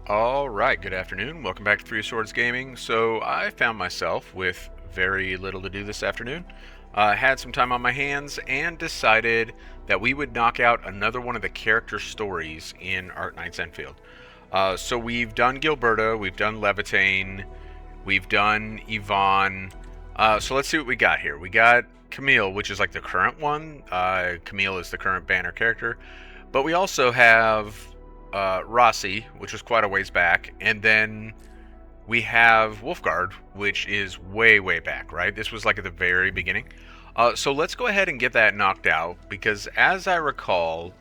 Alright, good afternoon. Welcome back to Three Swords Gaming. So, I found myself with very little to do this afternoon. Had some time on my hands and decided that we would knock out another one of the character stories in Arknights Endfield. So, we've done Gilberta, we've done Levitane, we've done Yvonne. So, let's see what we got here. We got Camille, which is like the current one. Camille is the current banner character. But we also have Rossi, which was quite a ways back, and then we have Wulfgard, which is way, way back, right? This was like at the very beginning. So let's go ahead and get that knocked out, because as I recall,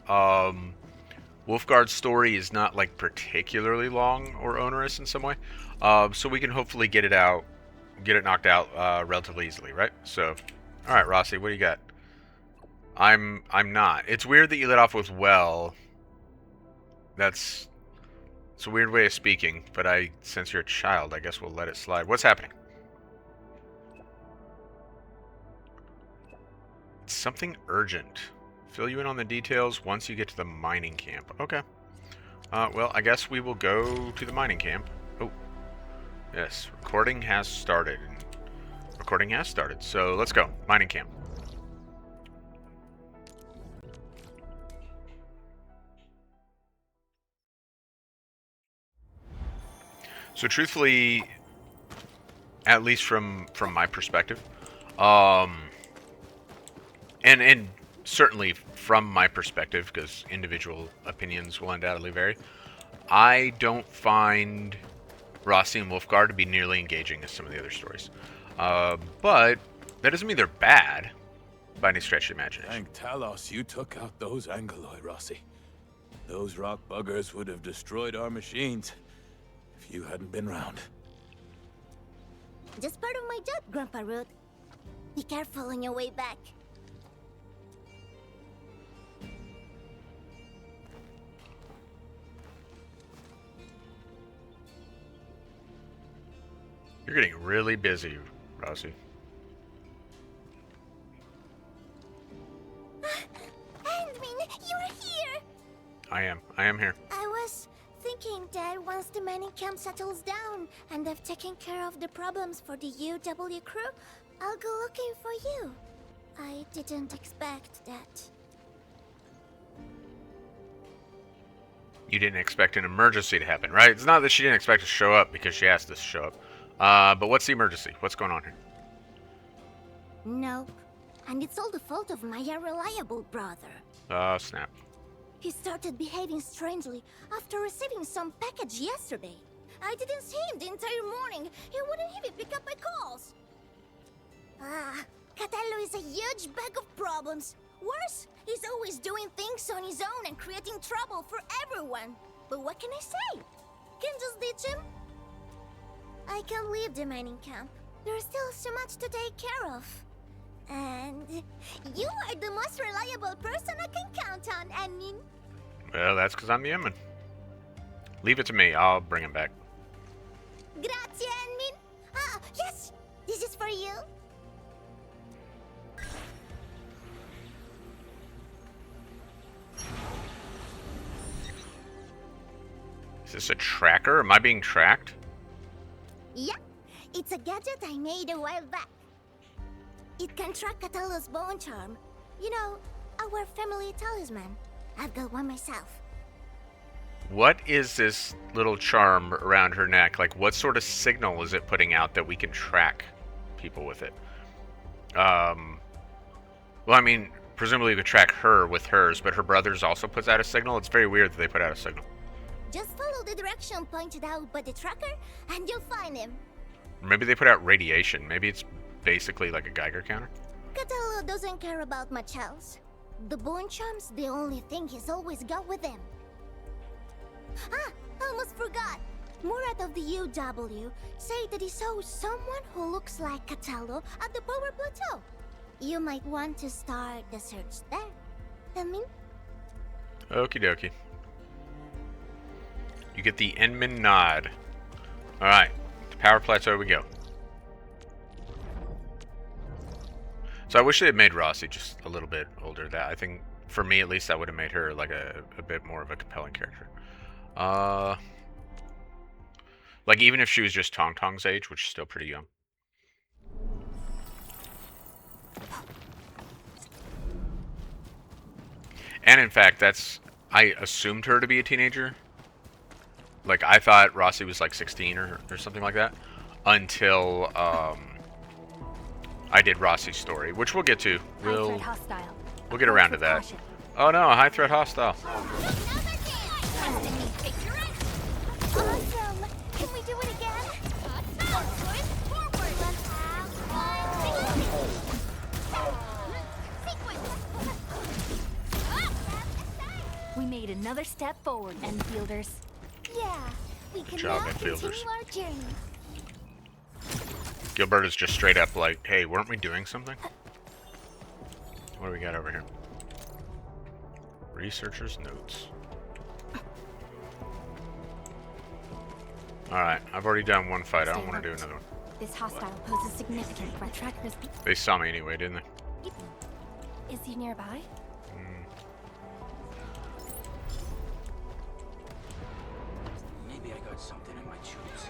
Wulfgard's story is not like particularly long or onerous in some way. So we can hopefully get it knocked out relatively easily, right? So, all right, Rossi, what do you got? I'm not. It's weird that you let off with well. It's a weird way of speaking, but since you're a child, I guess we'll let it slide. What's happening? It's something urgent. Fill you in on the details once you get to the mining camp. Okay. Well, I guess we will go to the mining camp. Oh, yes. Recording has started. Recording has started. So let's go. Mining camp. So truthfully, at least from my perspective, and certainly from my perspective, because individual opinions will undoubtedly vary, I don't find Rossi and Wulfgard to be nearly engaging as some of the other stories. But that doesn't mean they're bad by any stretch of the imagination. Thank Talos you took out those Angoloi, Rossi. Those rock buggers would have destroyed our machines if you hadn't been round. Just part of my job, Grandpa Root. Be careful on your way back. You're getting really busy, Rossi. Endmin, you're here! I am here. I was thinking that once the mining camp settles down and I've taken care of the problems for the UW crew, I'll go looking for you. I didn't expect that. You didn't expect an emergency to happen, right? It's not that she didn't expect to show up because she asked us to show up. But what's the emergency? What's going on here? Nope. And it's all the fault of my unreliable brother. Snap. He started behaving strangely after receiving some package yesterday. I didn't see him the entire morning. He wouldn't even pick up my calls. Catello is a huge bag of problems. Worse, he's always doing things on his own and creating trouble for everyone. But what can I say? Can just ditch him? I can't leave the mining camp. There's still so much to take care of. And you are the most reliable person I can count on, Endmin. Well, that's because I'm the Inman. Leave it to me. I'll bring him back. Grazie, Endmin. Ah, yes! This is for you. Is this a tracker? Am I being tracked? Yeah, it's a gadget I made a while back. It can track Catello's bone charm. You know, our family talisman. I've got one myself. What is this little charm around her neck? Like, what sort of signal is it putting out that we can track people with it? Well, I mean, presumably we could track her with hers, but her brother's also puts out a signal. It's very weird that they put out a signal. Just follow the direction pointed out by the tracker, and you'll find him. Or maybe they put out radiation. Maybe it's basically like a Geiger counter. Catello doesn't care about much else. The bone charm's the only thing he's always got with him. Almost forgot. Murat of the UW say that he saw someone who looks like Catello at the power plateau. You might want to start the search there. Endmin? Okie dokie. You get the Enman nod. Alright, to Power Plateau we go. So I wish they had made Rossi just a little bit older. That I think, for me at least, that would have made her like a bit more of a compelling character. Like, even if she was just Tong Tong's age, which is still pretty young. And in fact, I assumed her to be a teenager. Like, I thought Rossi was like 16 or something like that. Until, I did Rossi's story, which we'll get to. We'll get around to that. Oh no, a high threat hostile. Awesome! Can we do it again? We made another step forward, Enfielders. Yeah, we can job, now Enfielders. continue our journey. Gilbert is just straight up like, hey, weren't we doing something? What do we got over here? Researcher's notes. Alright, I've already done one fight. I don't want to do another one. This hostile poses significant threat. Trackers. They saw me anyway, didn't they? Is he nearby? Maybe I got something in my tubes.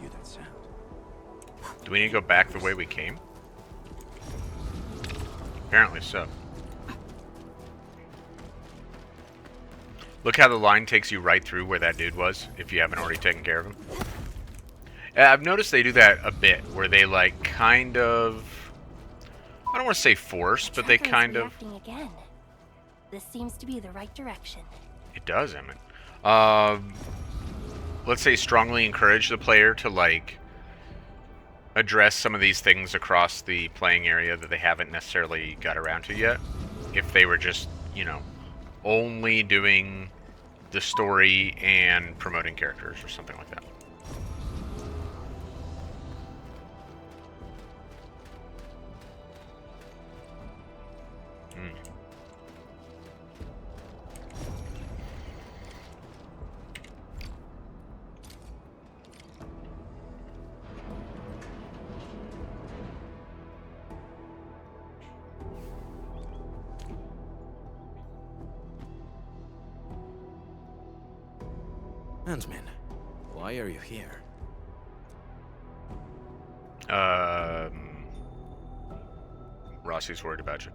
Hear that sound? Do we need to go back the way we came? Apparently so. Look how the line takes you right through where that dude was, if you haven't already taken care of him. I've noticed they do that a bit, where they like kind of... I don't want to say force, but they kind of... Reacting again. This seems to be the right direction. It does, Emmett. Let's say strongly encourage the player to like address some of these things across the playing area that they haven't necessarily got around to yet. If they were just, you know, only doing the story and promoting characters or something like that. Huntsman, why are you here? Rossi's worried about you.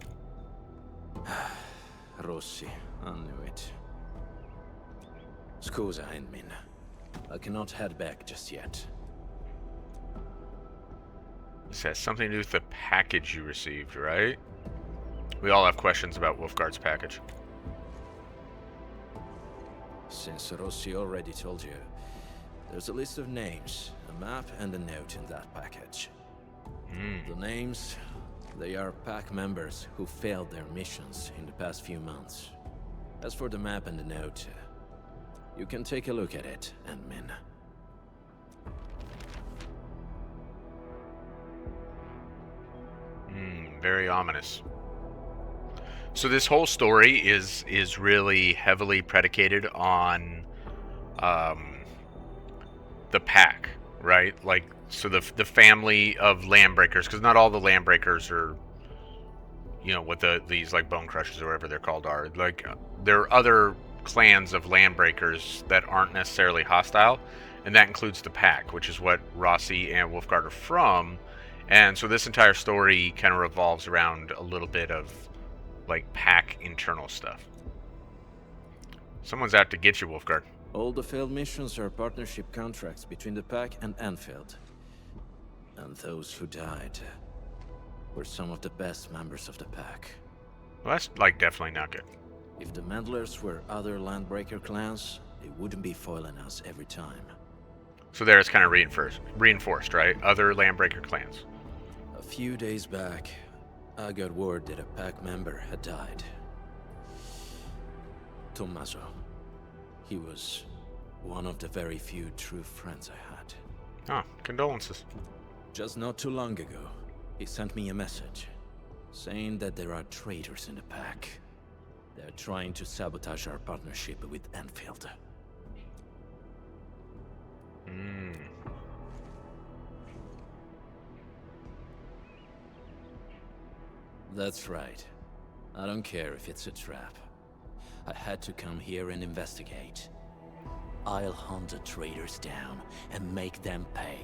Rossi, I knew it. Scusa, Endmin. I cannot head back just yet. This has something to do with the package you received, right? We all have questions about Wulfgard's package. Since Rossi already told you, there's a list of names, a map, and a note in that package. The names, they are pack members who failed their missions in the past few months. As for the map and the note, you can take a look at it, Endmin. Very ominous. So this whole story is really heavily predicated on the pack, right? Like, so the family of Landbreakers, because not all the Landbreakers are, you know, what these like Bone Crushers or whatever they're called are. Like, there are other clans of Landbreakers that aren't necessarily hostile, and that includes the pack, which is what Rossi and Wulfgard are from. And so this entire story kind of revolves around a little bit of like pack internal stuff. Someone's out to get you, Wulfgard. All the failed missions are partnership contracts between the pack and Endfield. And those who died were some of the best members of the pack. Well, that's like definitely not good. If the Meddlers were other Landbreaker clans, they wouldn't be foiling us every time. So there it's kind of reinforced, right? Other Landbreaker clans. A few days back, I got word that a pack member had died. Tommaso. He was one of the very few true friends I had. Oh, condolences. Just not too long ago, he sent me a message, saying that there are traitors in the pack. They're trying to sabotage our partnership with Endfield. That's right. I don't care if it's a trap. I had to come here and investigate. I'll hunt the traitors down and make them pay.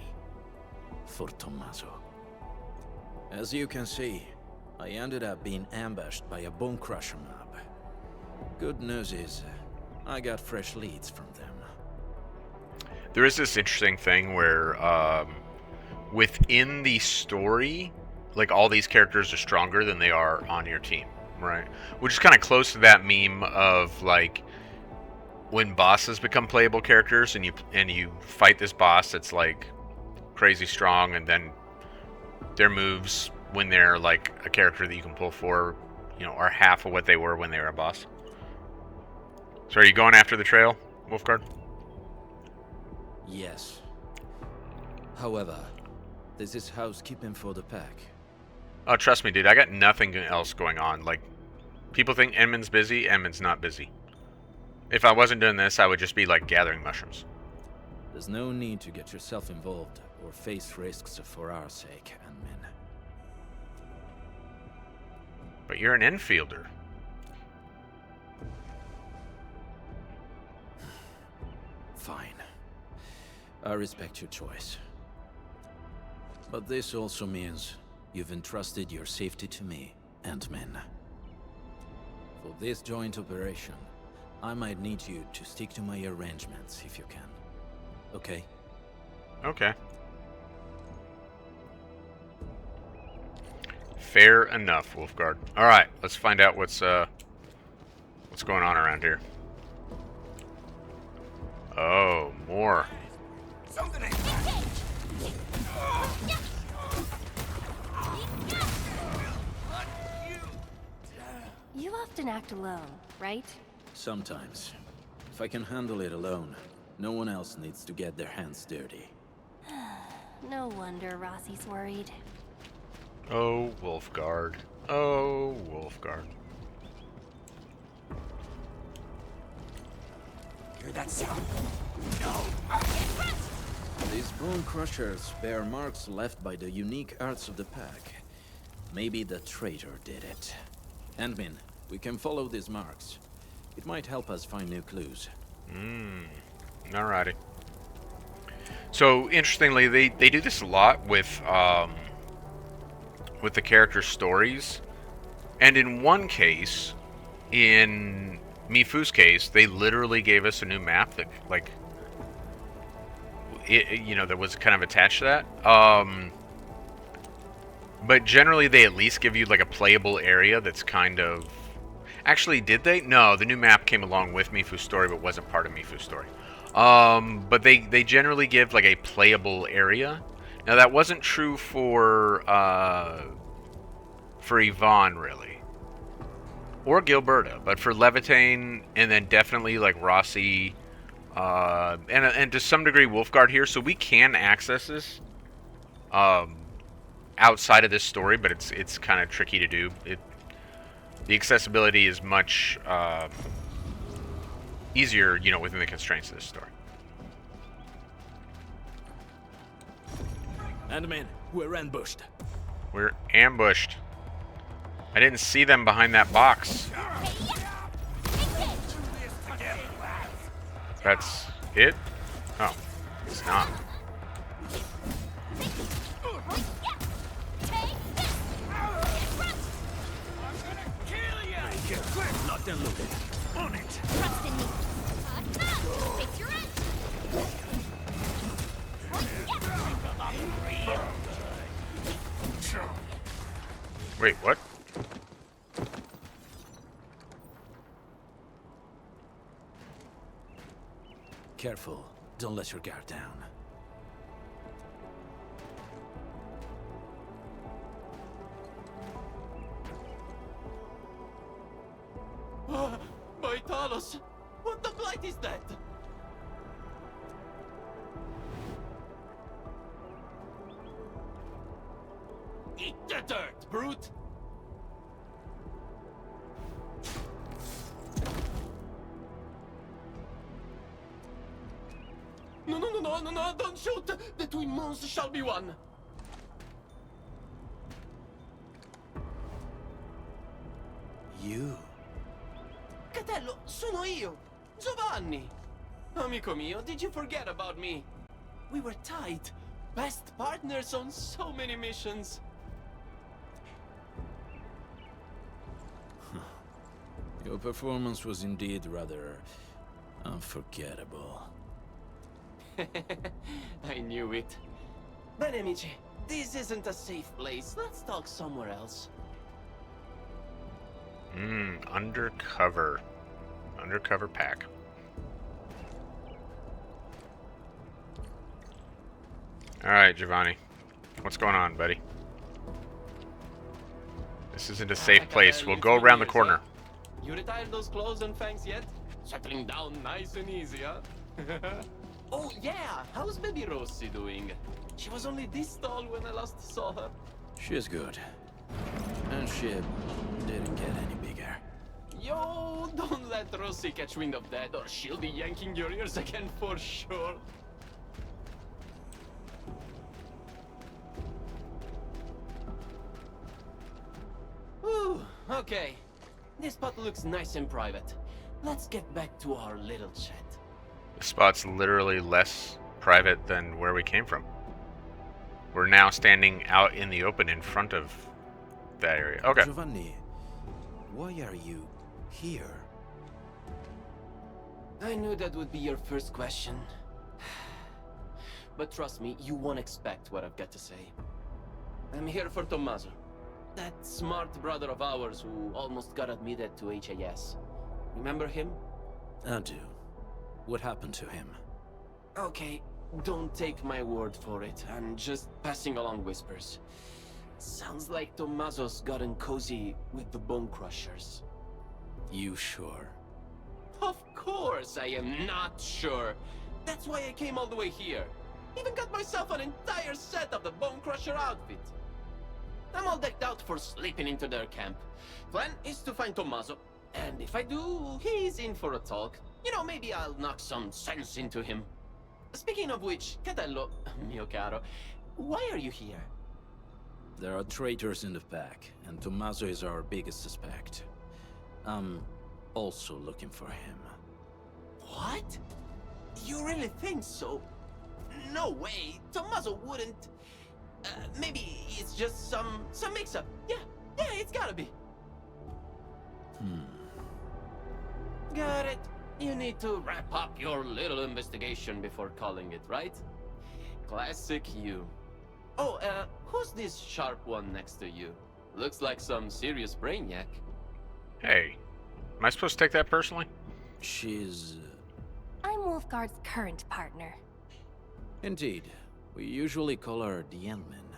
For Tommaso. As you can see, I ended up being ambushed by a Bone Crusher mob. Good news is, I got fresh leads from them. There is this interesting thing where, within the story, like, all these characters are stronger than they are on your team, right? Which is kind of close to that meme of, like, when bosses become playable characters and you fight this boss that's, like, crazy strong, and then their moves, when they're, like, a character that you can pull for, you know, are half of what they were when they were a boss. So are you going after the trail, Wulfgard? Yes. However, this is housekeeping for the pack. Oh, trust me, dude, I got nothing else going on. Like, people think Edmund's busy, Edmund's not busy. If I wasn't doing this, I would just be, like, gathering mushrooms. There's no need to get yourself involved or face risks for our sake, Admin. But you're an Enfielder. Fine. I respect your choice. But this also means you've entrusted your safety to me, Ant-Man. For this joint operation, I might need you to stick to my arrangements if you can. Okay? Okay. Fair enough, Wulfgard. Alright, let's find out what's going on around here. Oh, more. Something ain't You often act alone, right? Sometimes. If I can handle it alone, no one else needs to get their hands dirty. No wonder Rossi's worried. Oh, Wulfgard. Oh, Wulfgard. hear that sound? No. These Bone Crushers bear marks left by the unique arts of the pack. Maybe the traitor did it. Handmin, we can follow these marks. It might help us find new clues. Alrighty. So, interestingly, they do this a lot with the character stories. And in one case, in Mifu's case, they literally gave us a new map that, like, you know, that was kind of attached to that. But generally, they at least give you, like, a playable area that's kind of... Actually, did they? No, the new map came along with Mifu's story, but wasn't part of Mifu's story. But they generally give, like, a playable area. Now, that wasn't true for Yvonne, really. Or Gilberta, but for Levitane, and then definitely, like, Rossi, and to some degree Wulfgard here, so we can access this outside of this story, but it's kind of tricky to do. The accessibility is much easier, you know, within the constraints of this story. Handmin, we're ambushed. We're ambushed. I didn't see them behind that box. That's it? Oh, it's not. Locked and loaded. On it. Trust in me. Fix your end. Wait, what? Careful. Don't let your guard down. My Talos! What the blight is that? Eat the dirt, brute! No, don't shoot! The twin moons shall be one! You? Catello, sono io! Giovanni! Amico mio, did you forget about me? We were tight. Best partners on so many missions. Your performance was indeed rather unforgettable. I knew it. Bene, amici. This isn't a safe place. Let's talk somewhere else. Undercover. Undercover pack. Alright, Giovanni. What's going on, buddy? This isn't a safe place. We'll go around the corner. You retired those clothes and fangs yet? Settling down nice and easy, huh? Oh, yeah. How's baby Rossi doing? She was only this tall when I last saw her. She's good. And she didn't get any bigger. Yo, don't let Rossi catch wind of that, or she'll be yanking your ears again for sure. Whew, okay. This spot looks nice and private. Let's get back to our little chat. This spot's literally less private than where we came from. We're now standing out in the open in front of that area. Okay. Giovanni, why are you here? I knew that would be your first question. But trust me, you won't expect what I've got to say. I'm here for Tommaso. That smart brother of ours who almost got admitted to HAS. Remember him? I do. What happened to him? Okay, don't take my word for it. I'm just passing along whispers. Sounds like Tommaso's gotten cozy with the Bone Crushers. You sure? Of course I am not sure. That's why I came all the way here. Even got myself an entire set of the Bone Crusher outfit. I'm all decked out for slipping into their camp. Plan is to find Tommaso, and if I do, he's in for a talk. You know, maybe I'll knock some sense into him. Speaking of which, Catello, mio caro, why are you here? There are traitors in the pack, and Tommaso is our biggest suspect. I'm also looking for him. What? You really think so? No way, Tommaso wouldn't. Maybe it's just some mix-up. Yeah, it's gotta be. Got it. You need to wrap up your little investigation before calling it, right? Classic you. Oh, who's this sharp one next to you? Looks like some serious brainiac. Hey, am I supposed to take that personally? She's... I'm Wulfgard's current partner. Indeed. We usually call her the Endman.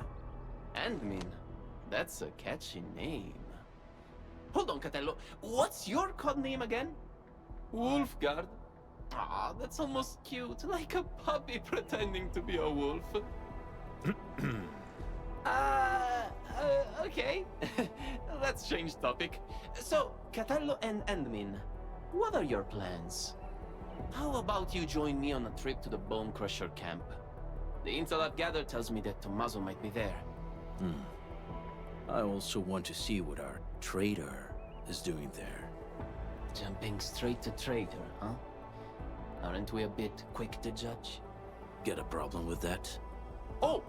Endmin? That's a catchy name. Hold on, Catello. What's your code name again? Wulfgard? Ah, that's almost cute, like a puppy pretending to be a wolf. Okay. Let's change topic. So, Catello and Endmin, what are your plans? How about you join me on a trip to the Bone Crusher camp? The intel I've gathered tells me that Tommaso might be there. I also want to see what our traitor is doing there. Jumping straight to traitor, huh? Aren't we a bit quick to judge? Get a problem with that? Oh!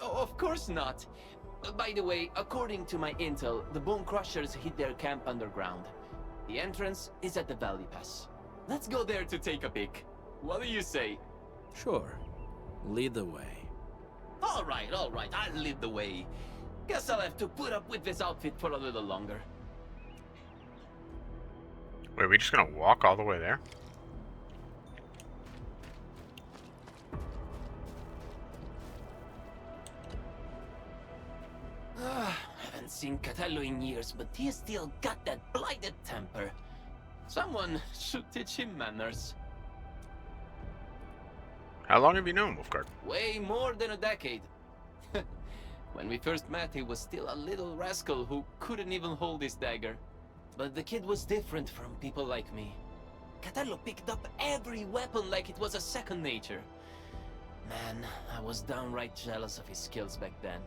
Of course not. By the way, according to my intel, the Bone Crushers hid their camp underground. The entrance is at the Valley Pass. Let's go there to take a peek. What do you say? Sure. Lead the way. All right, I'll lead the way. Guess I'll have to put up with this outfit for a little longer. Wait, are we just gonna walk all the way there? Haven't seen Catello in years, but he's still got that blighted temper. Someone should teach him manners. How long have you known Wulfgard? Way more than a decade. When we first met, he was still a little rascal who couldn't even hold his dagger. But the kid was different from people like me. Catello picked up every weapon like it was a second nature. Man, I was downright jealous of his skills back then.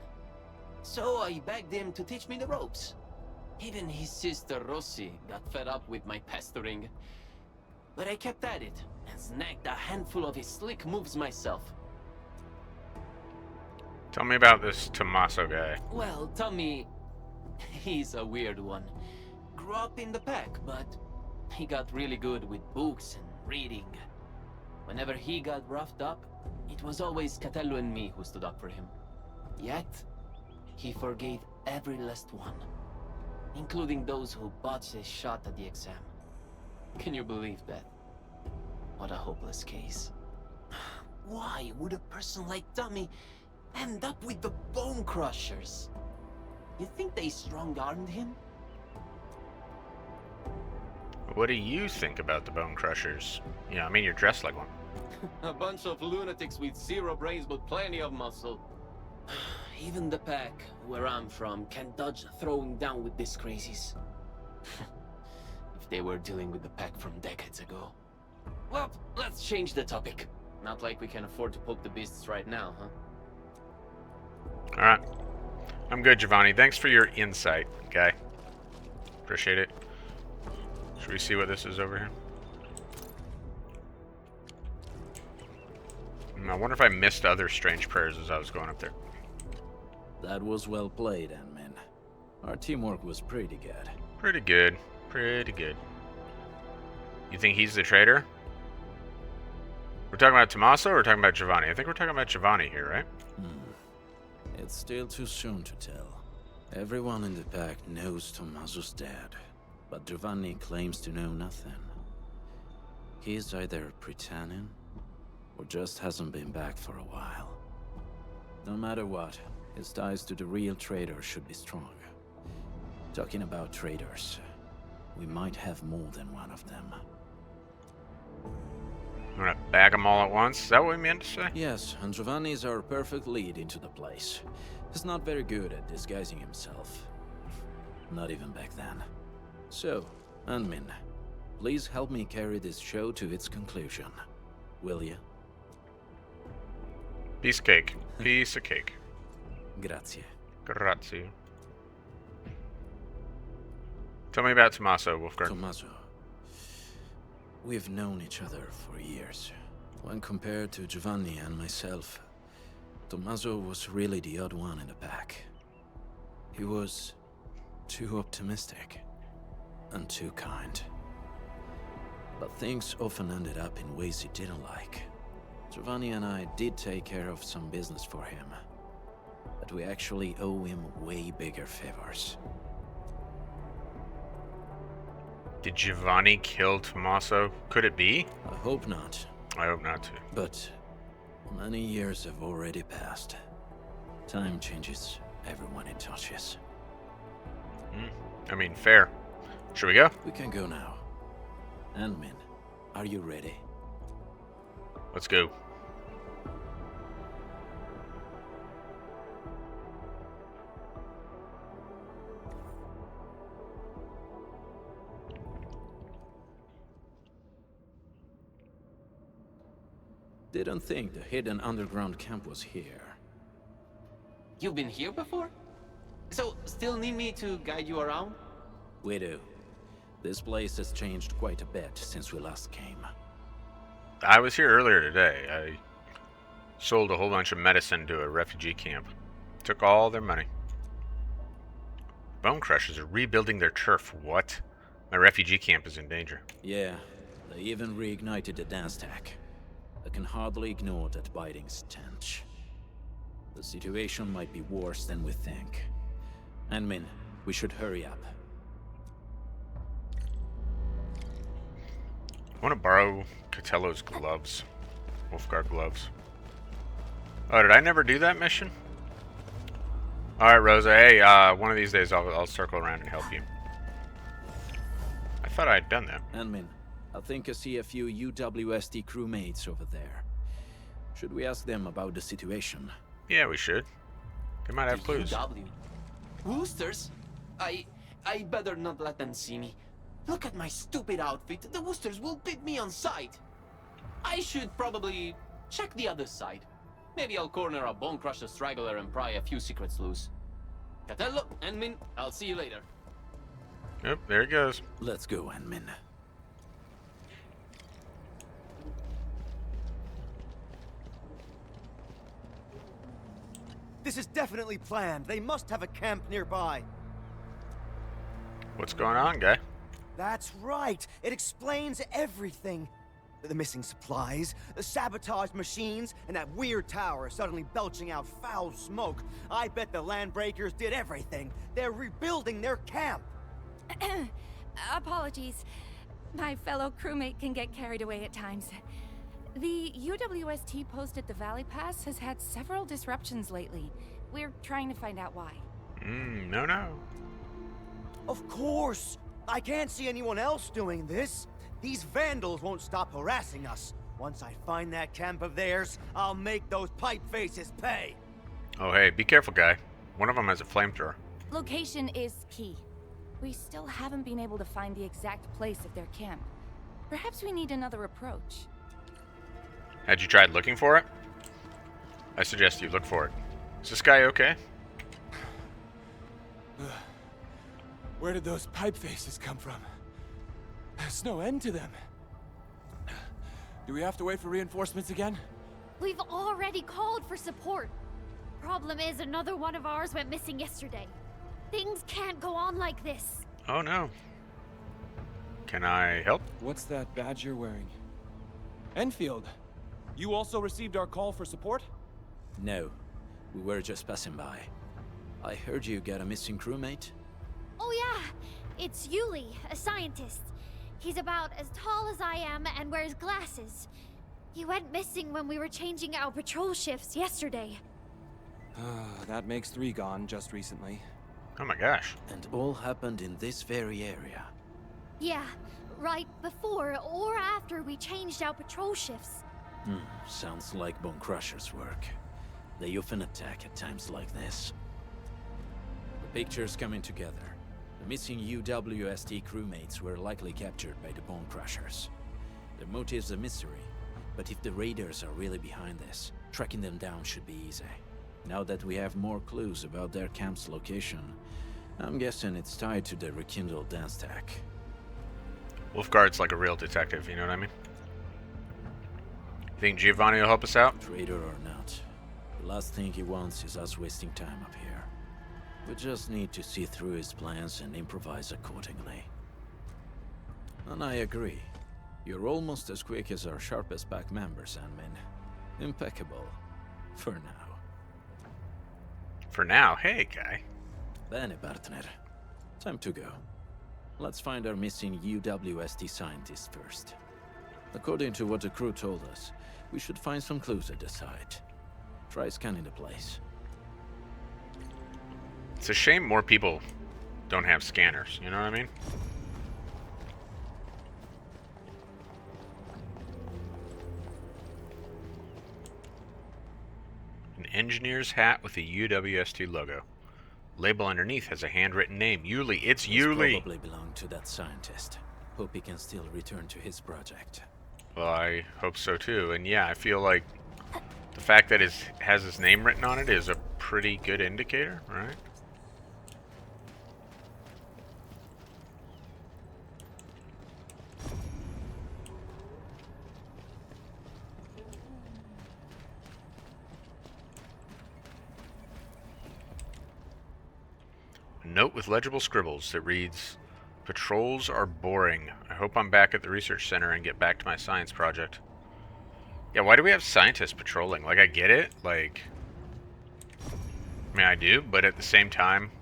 So I begged him to teach me the ropes. Even his sister Rossi got fed up with my pestering. But I kept at it and snagged a handful of his slick moves myself. Tell me about this Tommaso guy. Well, Tommy, he's a weird one. Grew up in the pack, but he got really good with books and reading. Whenever he got roughed up, it was always Catello and me who stood up for him. Yet, he forgave every last one, including those who botched a shot at the exam. Can you believe that? What a hopeless case. Why would a person like Tommy end up with the Bone Crushers? You think they strong-armed him? What do you think about the Bone Crushers? I mean, you're dressed like one. A bunch of lunatics with zero brains but plenty of muscle. Even the pack, where I'm from, can dodge throwing down with these crazies. If they were dealing with the pack from decades ago. Well, let's change the topic. Not like we can afford to poke the beasts right now, huh? Alright. I'm good, Giovanni. Thanks for your insight, guy. Appreciate it. Should we see what this is over here? I wonder if I missed other strange prayers as I was going up there. That was well played, Endmin. Our teamwork was pretty good. Pretty good. Pretty good. You think he's the traitor? We're talking about Tommaso or we're talking about Giovanni? I think we're talking about Giovanni here, right? It's still too soon to tell. Everyone in the pack knows Tommaso's dead, but Giovanni claims to know nothing. He's either pretending, or just hasn't been back for a while. No matter what, his ties to the real traitor should be strong. Talking about traitors, we might have more than one of them. You want to bag them all at once? Is that what we meant to say? Yes, and Giovanni is our perfect lead into the place. He's not very good at disguising himself. Not even back then. So, Endmin, please help me carry this show to its conclusion. Will you? Piece of cake. Piece of cake. Grazie. Grazie. Tell me about Tommaso, Wulfgard. Tommaso. We've known each other for years. When compared to Giovanni and myself, Tommaso was really the odd one in the pack. He was too optimistic and too kind. But things often ended up in ways he didn't like. Giovanni and I did take care of some business for him, but we actually owe him way bigger favors. Did Giovanni kill Tommaso? Could it be? I hope not, I hope not to. but many years have already passed. Time changes everyone it touches. I mean, fair. Should we go? We can go now. Endmin, are you ready? Let's go. Didn't think the hidden underground camp was here. You've been here before? So, still need me to guide you around? We do. This place has changed quite a bit since we last came. I was here earlier today. I sold a whole bunch of medicine to a refugee camp. Took all their money. Bone Crushers are rebuilding their turf. What? My refugee camp is in danger. Yeah, they even reignited the dance tech. I can hardly ignore that biting stench. The situation might be worse than we think. Endmin, we should hurry up. I want to borrow Catello's gloves. Wulfgard gloves. Oh, did I never do that mission? Alright, Rosa. Hey, one of these days I'll circle around and help you. I thought I had done that. Endmin, I think I see a few UWST crewmates over there. Should we ask them about the situation? Yeah, we should. They might have clues. UW. Woosters? I better not let them see me. Look at my stupid outfit. The Woosters will beat me on sight. I should probably check the other side. Maybe I'll corner a Bone Crusher straggler and pry a few secrets loose. Catello, Endmin, I'll see you later. Yep, there he goes. Let's go, Anmin. This is definitely planned. They must have a camp nearby. What's going on, guy? That's right. It explains everything. The missing supplies, the sabotaged machines, and that weird tower suddenly belching out foul smoke. I bet the Landbreakers did everything. They're rebuilding their camp. Apologies. My fellow crewmate can get carried away at times. The UWST post at the Valley Pass has had several disruptions lately. We're trying to find out why. No. Of course. I can't see anyone else doing this. These vandals won't stop harassing us. Once I find that camp of theirs, I'll make those pipe faces pay. Oh, hey, be careful, guy. One of them has a flamethrower. Location is key. We still haven't been able to find the exact place of their camp. Perhaps we need another approach. Had you tried looking for it? I suggest you look for it. Is this guy okay? Where did those pipe faces come from? There's no end to them. Do we have to wait for reinforcements again? We've already called for support. Problem is, another one of ours went missing yesterday. Things can't go on like this. Oh, no. Can I help? What's that badge you're wearing? Enfield, you also received our call for support? No, we were just passing by. I heard you got a missing crewmate? Oh yeah, it's Yuli, a scientist. He's about as tall as I am and wears glasses. He went missing when we were changing our patrol shifts yesterday. That makes 3 gone just recently. Oh my gosh. And all happened in this very area. Yeah, right before or after we changed our patrol shifts. Sounds like Bone Crusher's work. They often attack at times like this. The picture's coming together. The missing UWST crewmates were likely captured by the Bone Crushers. Their motive's a mystery, but if the raiders are really behind this, tracking them down should be easy. Now that we have more clues about their camp's location, I'm guessing it's tied to the rekindled dance tech. Wulfgard's like a real detective, you know what I mean? Think Giovanni will help us out? Traitor or not, the last thing he wants is us wasting time up here. We just need to see through his plans and improvise accordingly. And I agree. You're almost as quick as our sharpest pack members, Anmin. Impeccable. For now. For now, hey, guy. Bene, partner. Time to go. Let's find our missing UWST scientist first. According to what the crew told us, we should find some clues at the site. Try scanning the place. It's a shame more people don't have scanners, you know what I mean? An engineer's hat with a UWST logo. Label underneath has a handwritten name. Yuli. It's Yuli. Probably belonged to that scientist. Hope he can still return to his project. Well, I hope so too. And yeah, I feel like the fact that it has his name written on it is a pretty good indicator, right? A note with legible scribbles that reads, "Patrols are boring. I hope I'm back at the research center and get back to my science project." Yeah, why do we have scientists patrolling? Like, I get it. Like, I mean, I do, but at the same time,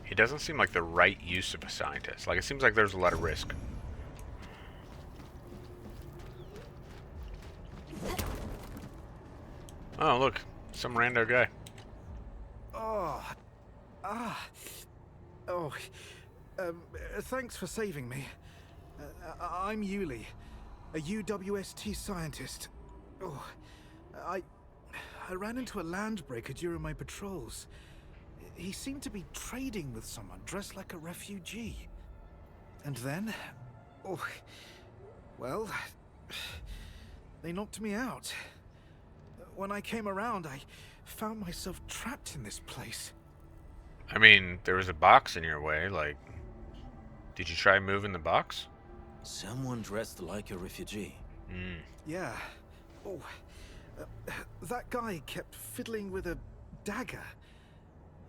it doesn't seem like the right use of a scientist. Like, it seems like there's a lot of risk. Oh, look. Some rando guy. Thanks for saving me. I'm Yuli, a UWST scientist. I ran into a landbreaker during my patrols. He seemed to be trading with someone dressed like a refugee. And then, well, they knocked me out. When I came around, I found myself trapped in this place. I mean, there was a box in your way, like, Did you try moving the box? Someone dressed like a refugee. Yeah. Oh, that guy kept fiddling with a dagger.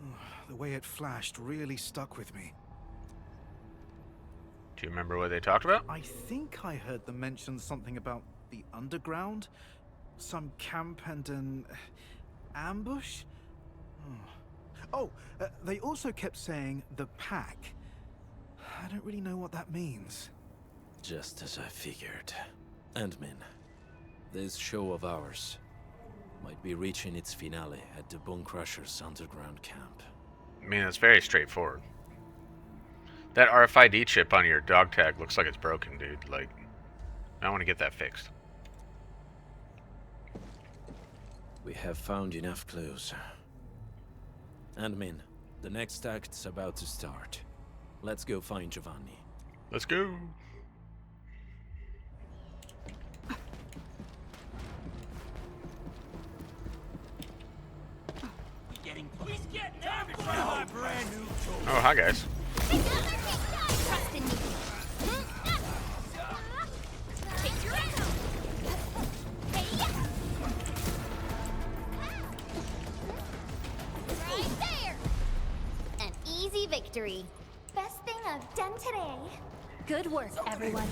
Oh, the way it flashed really stuck with me. Do you remember what they talked about? I think I heard them mention something about the underground, some camp and an ambush. They also kept saying the pack. I don't really know what that means. Just as I figured. Endmin, this show of ours might be reaching its finale at the Bone Crusher's underground camp. I mean, it's very straightforward. That RFID chip on your dog tag looks like it's broken, dude. Like, I want to get that fixed. We have found enough clues. Endmin, the next act's about to start. Let's go find Giovanni. Let's go. Oh, hi guys. Right there! An easy victory. Best thing I've done today. Good work, everyone.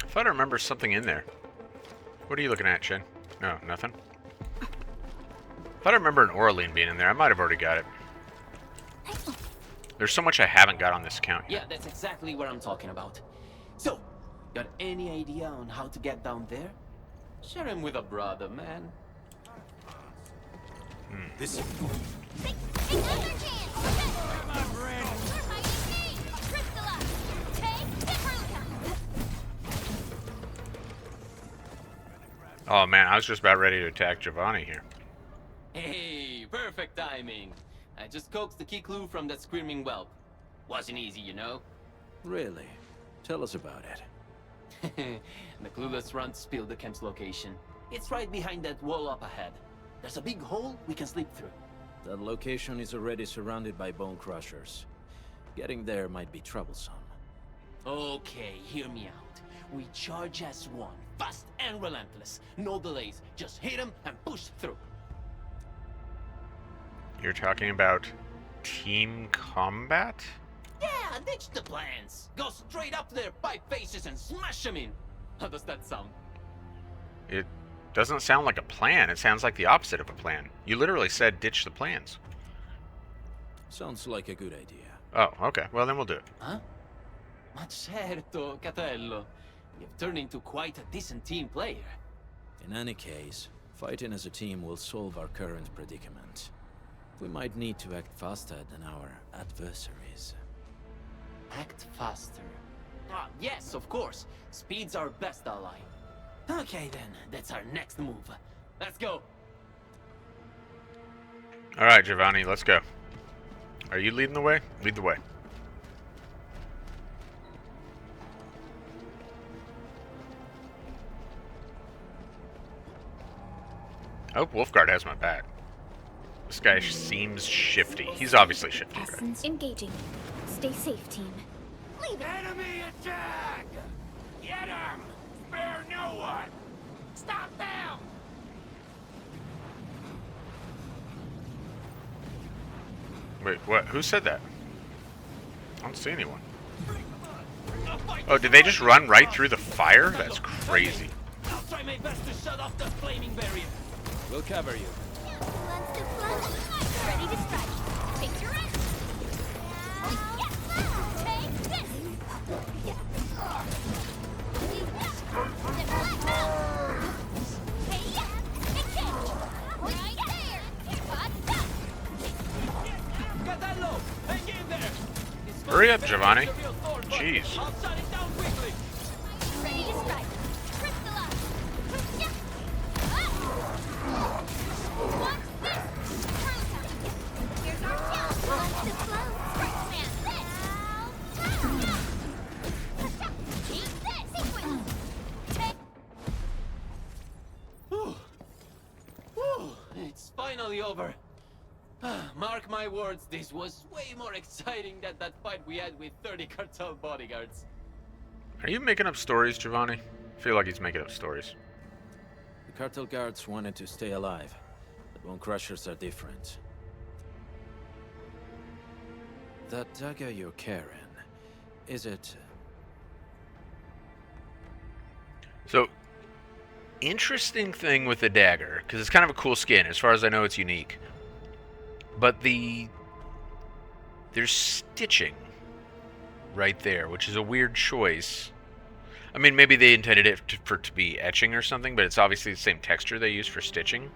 I thought I remember something in there. What are you looking at, Shin? No, nothing. Thought I remember an Oraline being in there. I might have already got it. There's so much I haven't got on this account yet. Yeah, that's exactly what I'm talking about. So, got any idea on how to get down there? Share him with a brother, man. This Another chance! Oh man, I was just about ready to attack Giovanni here. Hey, perfect timing. I just coaxed the key clue from that screaming whelp. Wasn't easy, you know? Really? Tell us about it. The clueless runt spilled the camp's location. It's right behind that wall up ahead. There's a big hole we can slip through. That location is already surrounded by bone crushers. Getting there might be troublesome. Okay, hear me out. We charge as one, fast and relentless. No delays, just hit them and push through. You're talking about team combat? Yeah, ditch the plans. Go straight up to their pipe faces and smash them in. How does that sound? It doesn't sound like a plan. It sounds like the opposite of a plan. You literally said ditch the plans. Sounds like a good idea. Oh, okay. Well, then we'll do it. Huh? Ma certo, Catello. You've turned into quite a decent team player. In any case, fighting as a team will solve our current predicament. We might need to act faster than our adversaries. Act faster. Ah, yes, of course. Speed's our best ally. Okay then, that's our next move. Let's go. All right, Giovanni, let's go. Are you leading the way? Lead the way. I hope Wulfgard has my back. This guy seems shifty. He's obviously shifty, right? Essence engaging. Stay safe, team. Leave it! Enemy attack! Get him! Spare no one! Stop them! Wait, what? Who said that? I don't see anyone. Oh, did they just run right through the fire? That's crazy. I'll try my best to shut off the flaming barrier. We'll cover you. Let's do fun. Ready to strike. Take your aim. Take this. Catello, hang in there. Hurry up, Giovanni. Jeez. I'll shut it down quickly. Ready to strike. Crystallize. Watch this. Here's our challenge. Let's deflate. And this. Keep this. Sequence. finally over. Mark my words, this was way more exciting than that fight we had with 30 cartel bodyguards. Are you making up stories, Giovanni? I feel like he's making up stories. The cartel guards wanted to stay alive. The Bone Crushers are different. That dagger you're carrying, is it... So, interesting thing with the dagger, because it's kind of a cool skin. As far as I know, it's unique. But there's stitching right there, which is a weird choice. I mean, maybe they intended it for it to be etching or something, but it's obviously the same texture they use for stitching,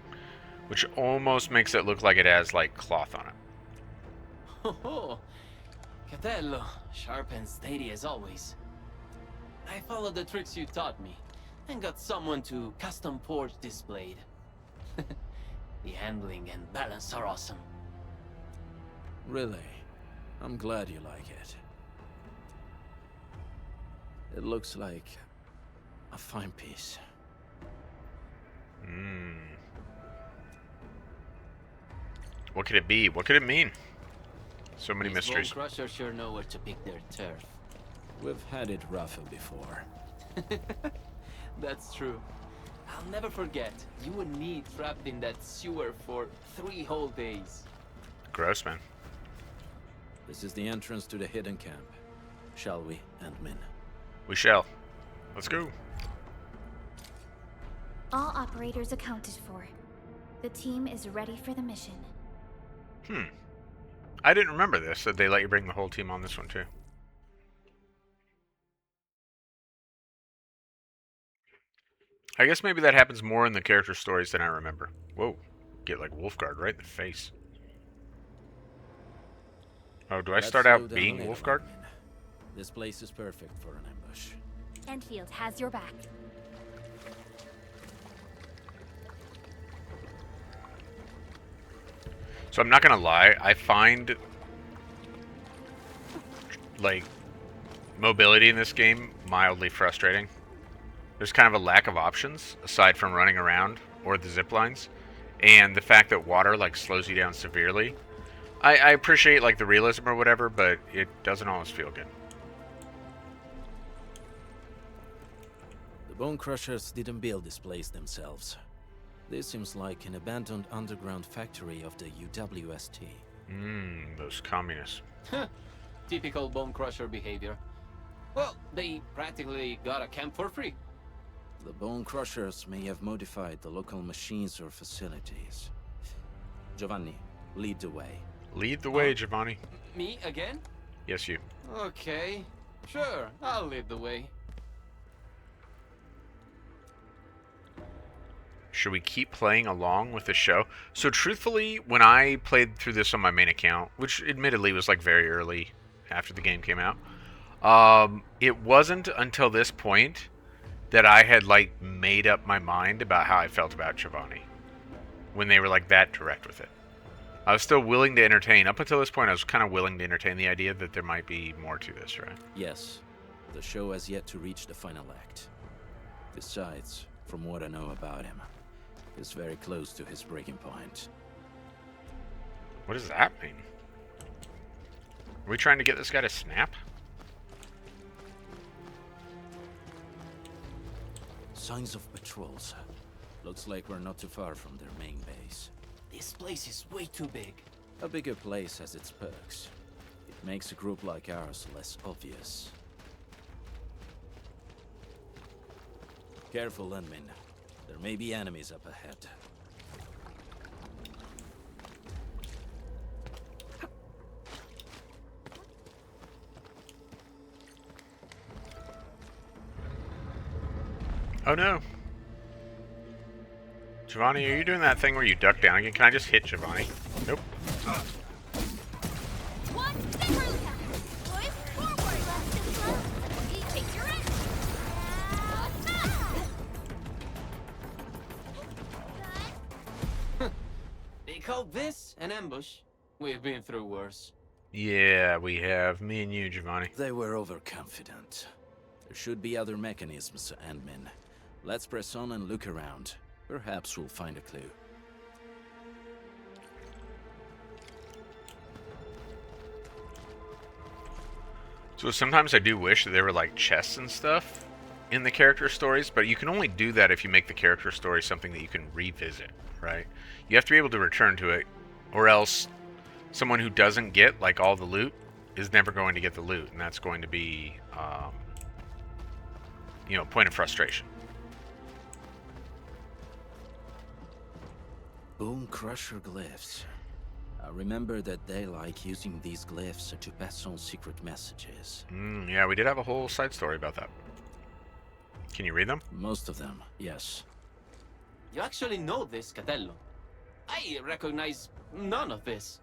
which almost makes it look like it has, like, cloth on it. Oh, Catello, sharp and steady as always. I followed the tricks you taught me, and got someone to custom forge this blade. The handling and balance are awesome. Really? I'm glad you like it. It looks like a fine piece. What could it be? What could it mean? So many These mysteries. Bone Crushers sure know where to pick their turf. We've had it rougher before. That's true. I'll never forget, you and me trapped in that sewer for 3 whole days. Gross, man. This is the entrance to the hidden camp. Shall we, Ant-Man? We shall. Let's go. All operators accounted for. The team is ready for the mission. I didn't remember this, that they let you bring the whole team on this one, too. I guess maybe that happens more in the character stories than I remember. Whoa. Get like Wulfgard right in the face. Oh, do I start out being Wulfgard? This place is perfect for an ambush. Endfield has your back. So I'm not gonna lie, I find like mobility in this game mildly frustrating. There's kind of a lack of options aside from running around or the zip lines, and the fact that water like slows you down severely. I appreciate like the realism or whatever, but it doesn't always feel good. The Bone Crushers didn't build this place themselves. This seems like an abandoned underground factory of the UWST. Those communists. Typical Bone Crusher behavior. Well, they practically got a camp for free. The Bone Crushers may have modified the local machines or facilities. Giovanni, lead the way. Lead the way, Giovanni. Me again? Yes, you. Okay. Sure, I'll lead the way. Should we keep playing along with the show? So truthfully, when I played through this on my main account, which admittedly was like very early after the game came out, it wasn't until this point that I had like made up my mind about how I felt about Giovanni. When they were like that direct with it. I was still willing to entertain. Up until this point, I was kind of willing to entertain the idea that there might be more to this, right? Yes. The show has yet to reach the final act. Besides, from what I know about him, he's very close to his breaking point. What does that mean? Are we trying to get this guy to snap? Signs of patrols. Looks like we're not too far from their main base. This place is way too big. A bigger place has its perks. It makes a group like ours less obvious. Careful, Lenmin. There may be enemies up ahead. Oh no. Giovanni, are you doing that thing where you duck down again? Can I just hit Giovanni? Nope. They call this an ambush. We've been through worse. Yeah, we have. Me and you, Giovanni. They were overconfident. There should be other mechanisms, Ant-Man. Let's press on and look around. Perhaps we'll find a clue. So sometimes I do wish that there were like chests and stuff in the character stories, but you can only do that if you make the character story something that you can revisit, right? You have to be able to return to it, or else someone who doesn't get like all the loot is never going to get the loot, and that's going to be, you know, point of frustration. Bone Crusher glyphs. I remember that they like using these glyphs to pass on secret messages. Yeah, we did have a whole side story about that. Can you read them? Most of them, yes. You actually know this, Catello. I recognize none of this.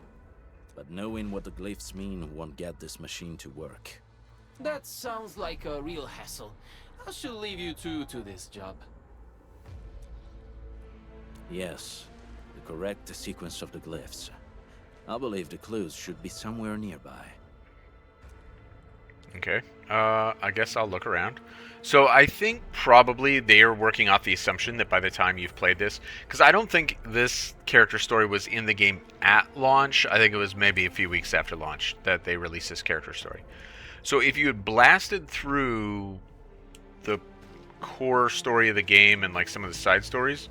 But knowing what the glyphs mean won't get this machine to work. That sounds like a real hassle. I should leave you two to this job. Yes, the correct sequence of the glyphs. I believe the clues should be somewhere nearby. Okay, I guess I'll look around. So I think probably they are working off the assumption that by the time you've played this, because I don't think this character story was in the game at launch. I think it was maybe a few weeks after launch that they released this character story. So if you had blasted through the core story of the game and like some of the side stories,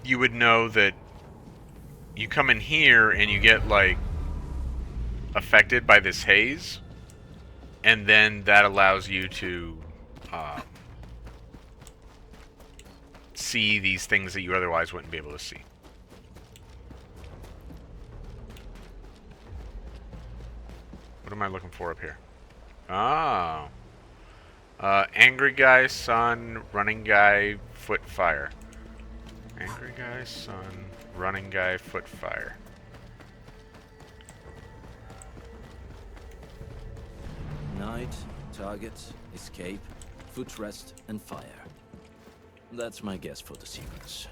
you would know that you come in here and you get like affected by this haze, and then that allows you to see these things that you otherwise wouldn't be able to see. What am I looking for up here? Oh. Angry guy, sun, running guy, foot fire. Angry guy, sun, running guy, foot fire. Night, target, escape, foot rest, and fire. That's my guess for the sequence.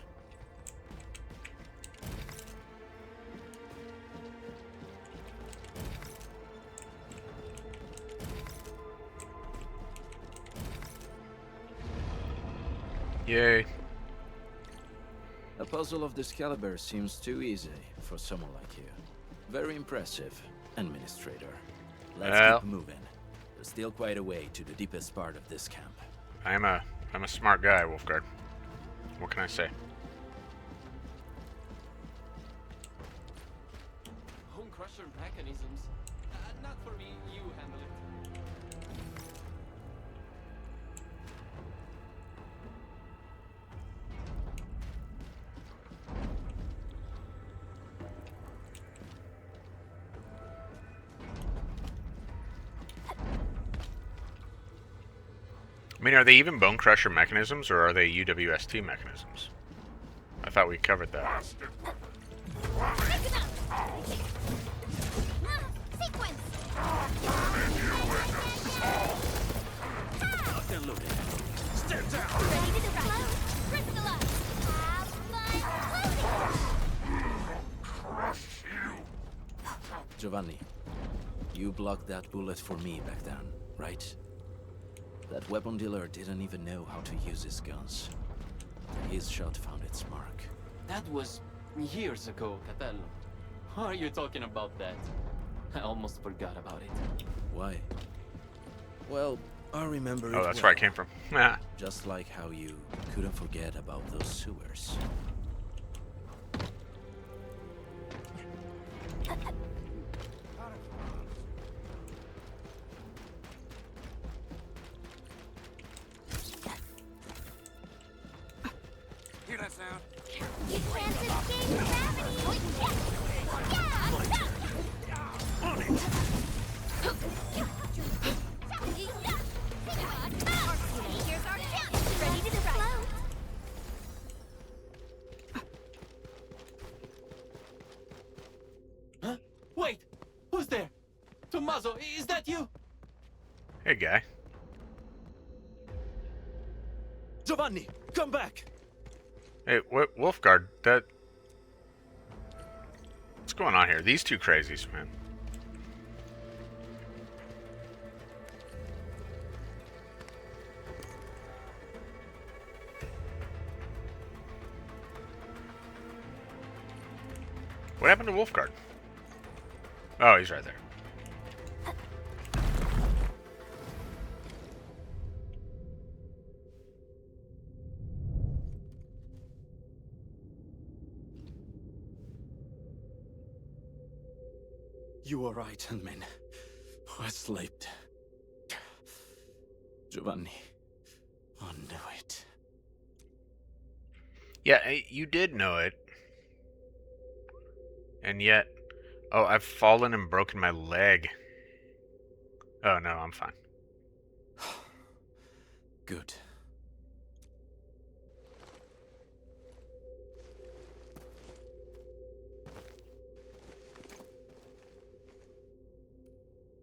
Yay. A puzzle of this caliber seems too easy for someone like you. Very impressive, Administrator. Let's keep moving. There's still quite a way to the deepest part of this camp. I'm a smart guy, Wulfgard. What can I say? Home crusher mechanisms. Not for me, you handle it. I mean, are they even Bone Crusher mechanisms, or are they UWST mechanisms? I thought we covered that. Giovanni, you blocked that bullet for me back then, right? That weapon dealer didn't even know how to use his guns. His shot found its mark. That was years ago, Catello. Why are you talking about that? I almost forgot about it. Why? Well, I remember it Oh, that's well. where I came from. Just like how you couldn't forget about those sewers. Hear that sound? You can't escape gravity! Here's our chance! Ready to explode! Huh? Wait! Who's there? Tommaso, is that you? Hey, guy. Giovanni, come back! Hey, what, Wulfgard? That... What's going on here? These two crazies, man. What happened to Wulfgard? Oh, he's right there. You were right, Henmin. I slept. Giovanni. I knew it. Yeah, you did know it. And yet... Oh, I've fallen and broken my leg. Oh, no, I'm fine. Good.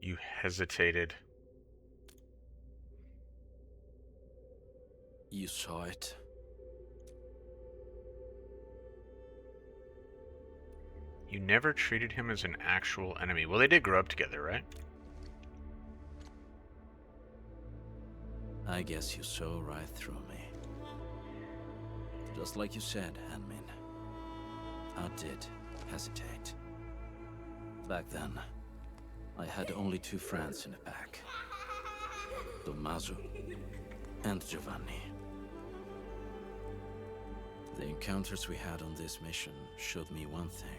You hesitated. You saw it. You never treated him as an actual enemy. Well, they did grow up together, right? I guess you saw right through me. Just like you said, Henmin. I did hesitate. Back then, I had only 2 friends in the pack. Tommaso and Giovanni. The encounters we had on this mission showed me one thing.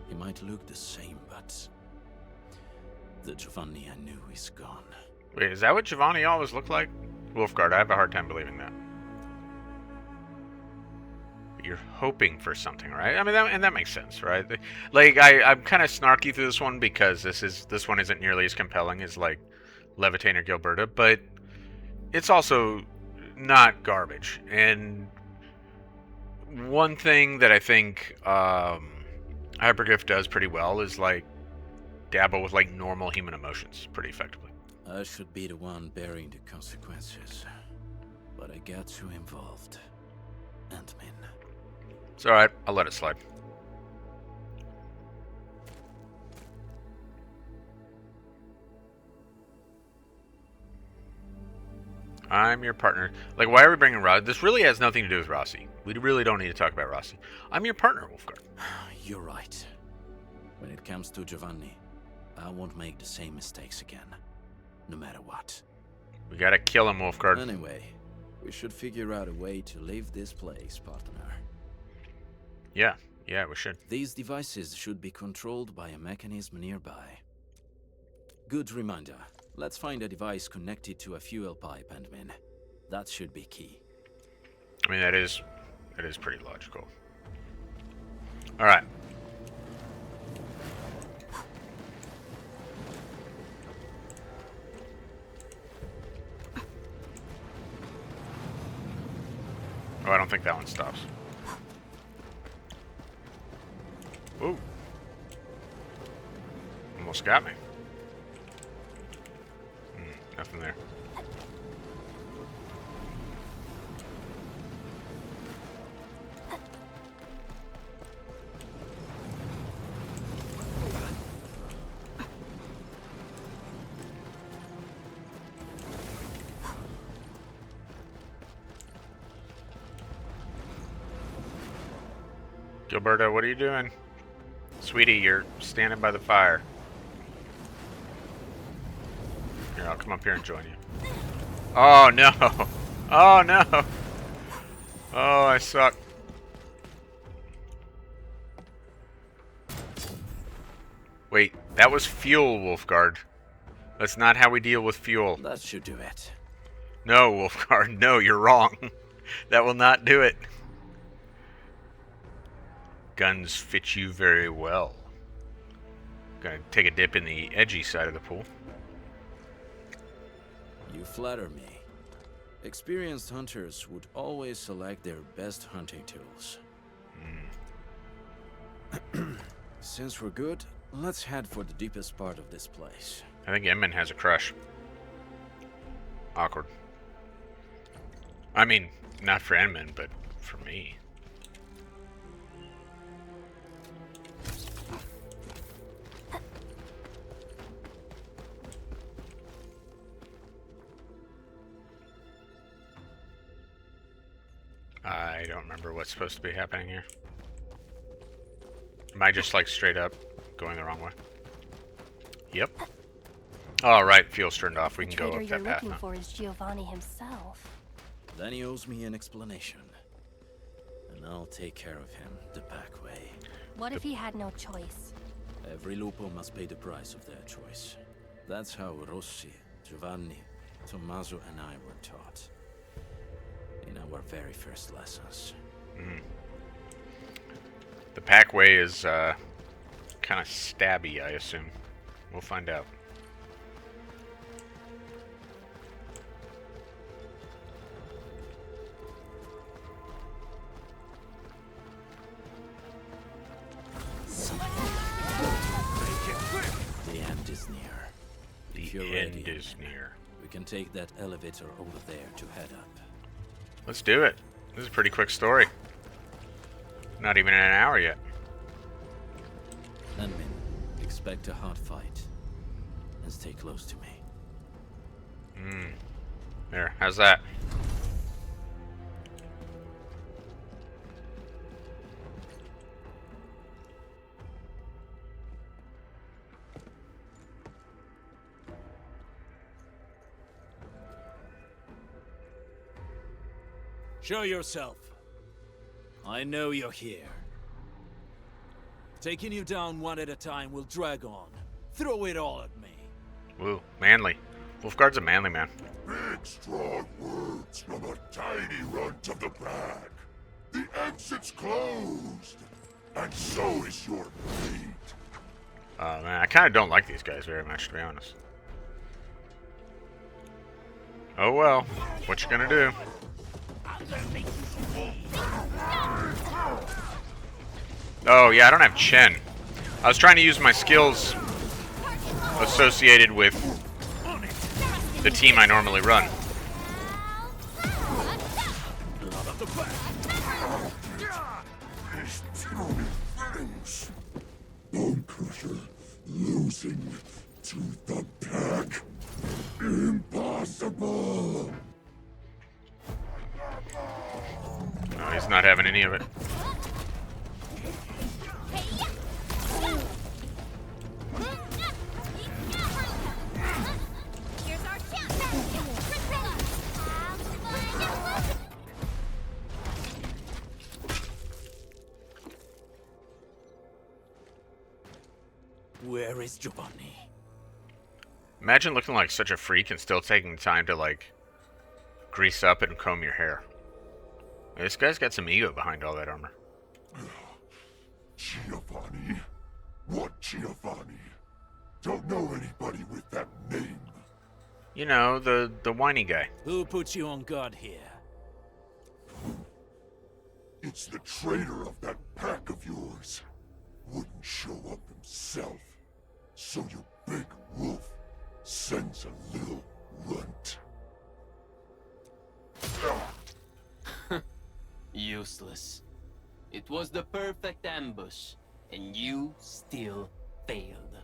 He might look the same, but the Giovanni I knew is gone. Wait, is that what Giovanni always looked like? Wulfgard, I have a hard time believing that. But you're hoping for something, right? I mean, that makes sense, right? Like, I'm kind of snarky through this one because this one isn't nearly as compelling as, like, Levitain or Gilberta, but it's also not garbage. And one thing that I think Hypergriff does pretty well is, like, dabble with, like, normal human emotions pretty effectively. I should be the one bearing the consequences, but I got too involved. Ant-Man. It's alright, I'll let it slide. I'm your partner. Like, why are we bringing Rossi? This really has nothing to do with Rossi. We really don't need to talk about Rossi. I'm your partner, Wulfgard. You're right. When it comes to Giovanni, I won't make the same mistakes again. No matter what. We gotta kill him, Wulfgard. Anyway, we should figure out a way to leave this place, partner. Yeah, we should. These devices should be controlled by a mechanism nearby. Good reminder. Let's find a device connected to a fuel pipe, Ant-Man. That should be key. I mean, that is pretty logical. Alright. Oh, I don't think that one stops. Ooh. Almost got me. Nothing there. Gilberta, what are you doing? Sweetie, you're standing by the fire. Here, I'll come up here and join you. Oh, no. Oh, no. Oh, I suck. Wait, that was fuel, Wulfgard. That's not how we deal with fuel. That should do it. No, Wulfgard, no, you're wrong. That will not do it. Guns fit you very well. Gonna take a dip in the edgy side of the pool. You flatter me. Experienced hunters would always select their best hunting tools. Since we're good, let's head for the deepest part of this place. I think Emman has a crush. Awkward. I mean, not for Emman, but for me. I don't remember what's supposed to be happening here. Am I just like straight up going the wrong way? Yep. All right, fuel's turned off. We can go up that path now. The traitor you're looking for is Giovanni himself. Then he owes me an explanation. And I'll take care of him the back way. What if he had no choice? Every lupo must pay the price of their choice. That's how Rossi, Giovanni, Tommaso, and I were taught. In our very first lessons. The pack way is kind of stabby, I assume. We'll find out. The end is near. If you're The ready, end is near. we can take that elevator over there to head up. Let's do it. This is a pretty quick story. Not even in an hour yet. Landmin, expect a hard fight. And stay close to me. There, how's that? Show yourself. I know you're here. Taking you down one at a time will drag on. Throw it all at me. Woo, manly. Wulfgard's a manly man. Big, strong words from a tiny runt of the pack. The exit's closed, and so is your fate. Man, I kind of don't like these guys very much, to be honest. Oh well, what you gonna do? Oh yeah, I don't have Chen. I was trying to use my skills associated with the team I normally run. Bone Crusher losing to the pack. Impossible! No, he's not having any of it. Where is Giovanni? Imagine looking like such a freak and still taking time to, like, grease up and comb your hair. This guy's got some ego behind all that armor. Giovanni? What Giovanni? Don't know anybody with that name. You know, the whiny guy. Who put you on guard here? It's the traitor of that pack of yours. Wouldn't show up himself. So your big wolf sends a little runt. Useless. It was the perfect ambush, and you still failed.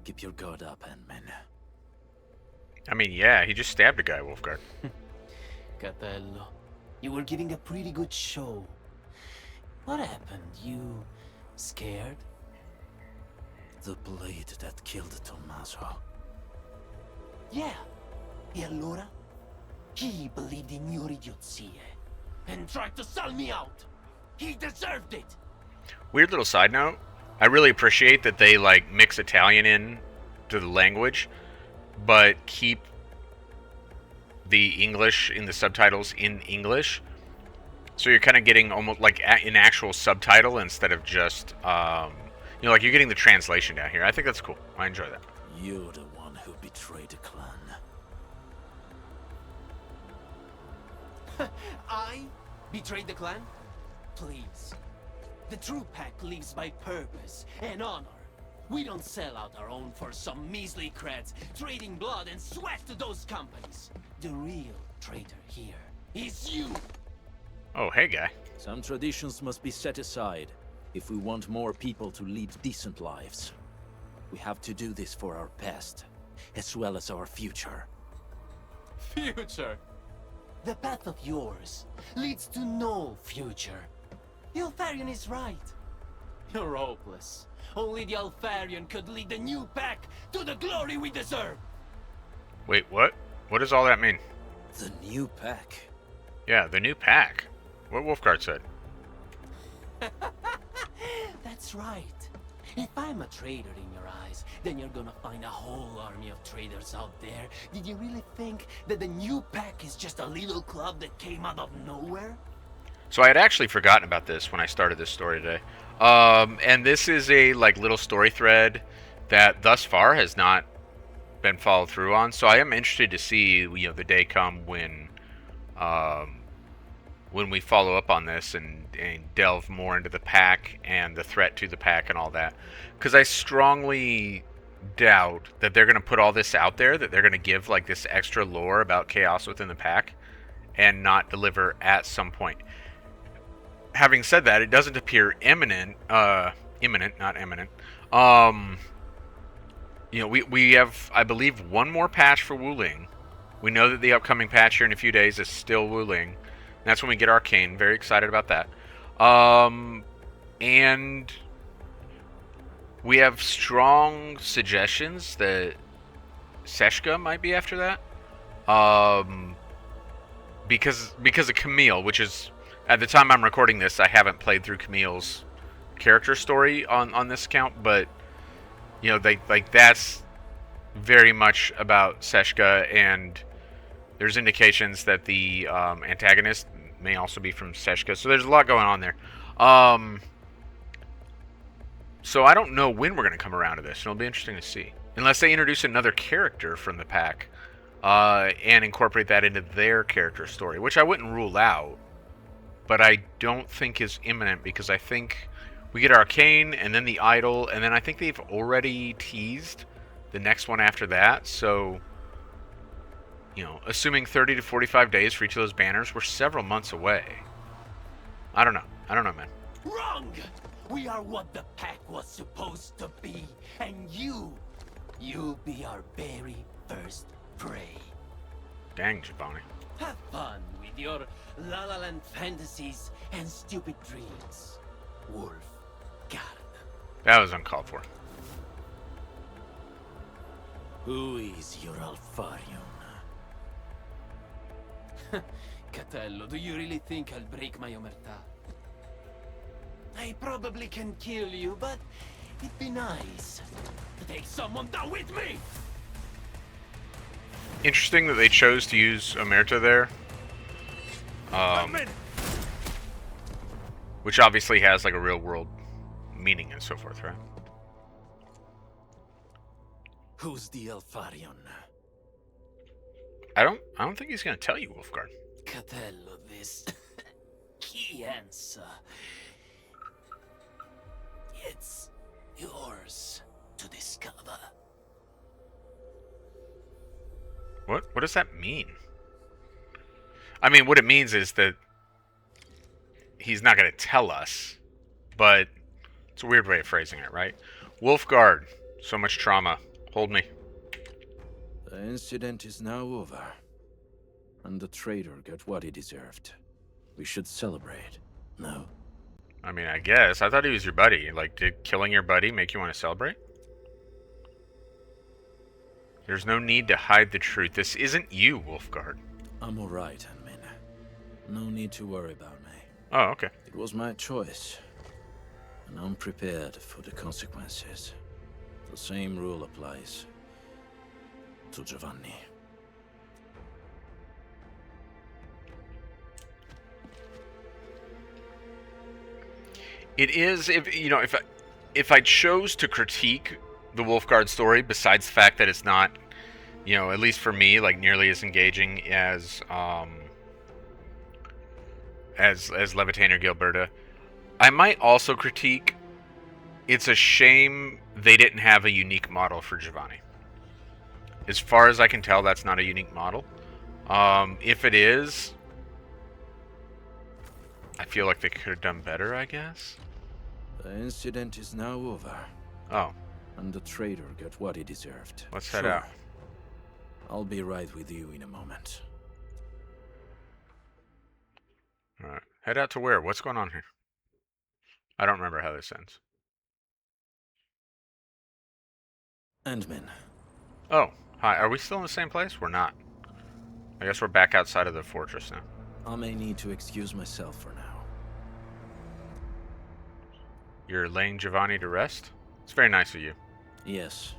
Keep your guard up, Ant-Man. I mean, yeah, he just stabbed a guy, Wulfgard. Catello, you were giving a pretty good show. What happened? You scared? The blade that killed Tommaso. Yeah. E allora? He believed in your idiozie and tried to sell me out. He deserved it. Weird little side note. I really appreciate that they, like, mix Italian in to the language, but keep the English in the subtitles in English. So you're kind of getting almost like an actual subtitle instead of just, you know, like you're getting the translation down here. I think that's cool. I enjoy that. You're the one who betrayed the clan. I betrayed the clan? Please. The true pack lives by purpose and honor. We don't sell out our own for some measly creds, trading blood and sweat to those companies. The real traitor here is you. Oh, hey, guy. Some traditions must be set aside if we want more people to lead decent lives. We have to do this for our past, as well as our future. Future? The path of yours leads to no future. The Alfarian is right. You're hopeless. Only the Alfarian could lead the new pack to the glory we deserve. Wait, what? What does all that mean? The new pack? Yeah, the new pack. What Wulfgard said. That's right. If I'm a traitor in your eyes, then you're gonna find a whole army of traitors out there. Did you really think that the new pack is just a little club that came out of nowhere? So I had actually forgotten about this when I started this story today. And this is a little story thread that thus far has not been followed through on. So I am interested to see, the day come when we follow up on this and delve more into the pack and the threat to the pack and all that. Because I strongly doubt that they're going to put all this out there, that they're going to give this extra lore about chaos within the pack and not deliver at some point. Having said that, it doesn't appear imminent, not imminent. We have, I believe, one more patch for Wuling. We know that the upcoming patch here in a few days is still Wuling. That's when we get Arcane. Very excited about that. And we have strong suggestions that Seshka might be after that. Because of Camille, which is, at the time I'm recording this, I haven't played through Camille's character story on this account, but that's very much about Seshka, and there's indications that the antagonist may also be from Seshka, so there's a lot going on there. So I don't know when we're going to come around to this, and it'll be interesting to see. Unless they introduce another character from the pack and incorporate that into their character story, which I wouldn't rule out, but I don't think is imminent, because I think we get Arcane, and then the Idol, and then I think they've already teased the next one after that, so assuming 30 to 45 days for each of those banners, we're several months away. I don't know, man. Wrong! We are what the pack was supposed to be, and you'll be our very first prey. Dang, Giovanni. Have fun with your La La Land fantasies and stupid dreams, Wulfgard. That was uncalled for. Who is your Alfarion? Catello, do you really think I'll break my omertà? I probably can kill you, but it'd be nice to take someone down with me! Interesting that they chose to use Omerta there. Which obviously has a real world meaning and so forth, right? Who's the Alfarion? I don't think he's gonna tell you, Wulfgard. Catello, this key answer. It's yours to discover. What does that mean? I mean, what it means is that he's not going to tell us, but it's a weird way of phrasing it, right? Wulfgard, so much trauma. Hold me. The incident is now over, and the traitor got what he deserved. We should celebrate, no? I mean, I guess. I thought he was your buddy. Did killing your buddy make you want to celebrate? There's no need to hide the truth. This isn't you, Wulfgard. I'm alright, Anmin. No need to worry about me. Oh, okay. It was my choice, and I'm prepared for the consequences. The same rule applies to Giovanni. It is, if I chose to critique the Wulfgard story, besides the fact that it's not, at least for me, nearly as engaging as Levitain or Gilberta, I might also critique, it's a shame they didn't have a unique model for Giovanni. As far as I can tell, that's not a unique model. If it is, I feel like they could have done better, I guess. The incident is now over. Oh. And the traitor got what he deserved. Let's head out. I'll be right with you in a moment. Alright. Head out to where? What's going on here? I don't remember how this ends. Endman. Oh, hi. Are we still in the same place? We're not. I guess we're back outside of the fortress now. I may need to excuse myself for now. You're laying Giovanni to rest? It's very nice of you. Yes.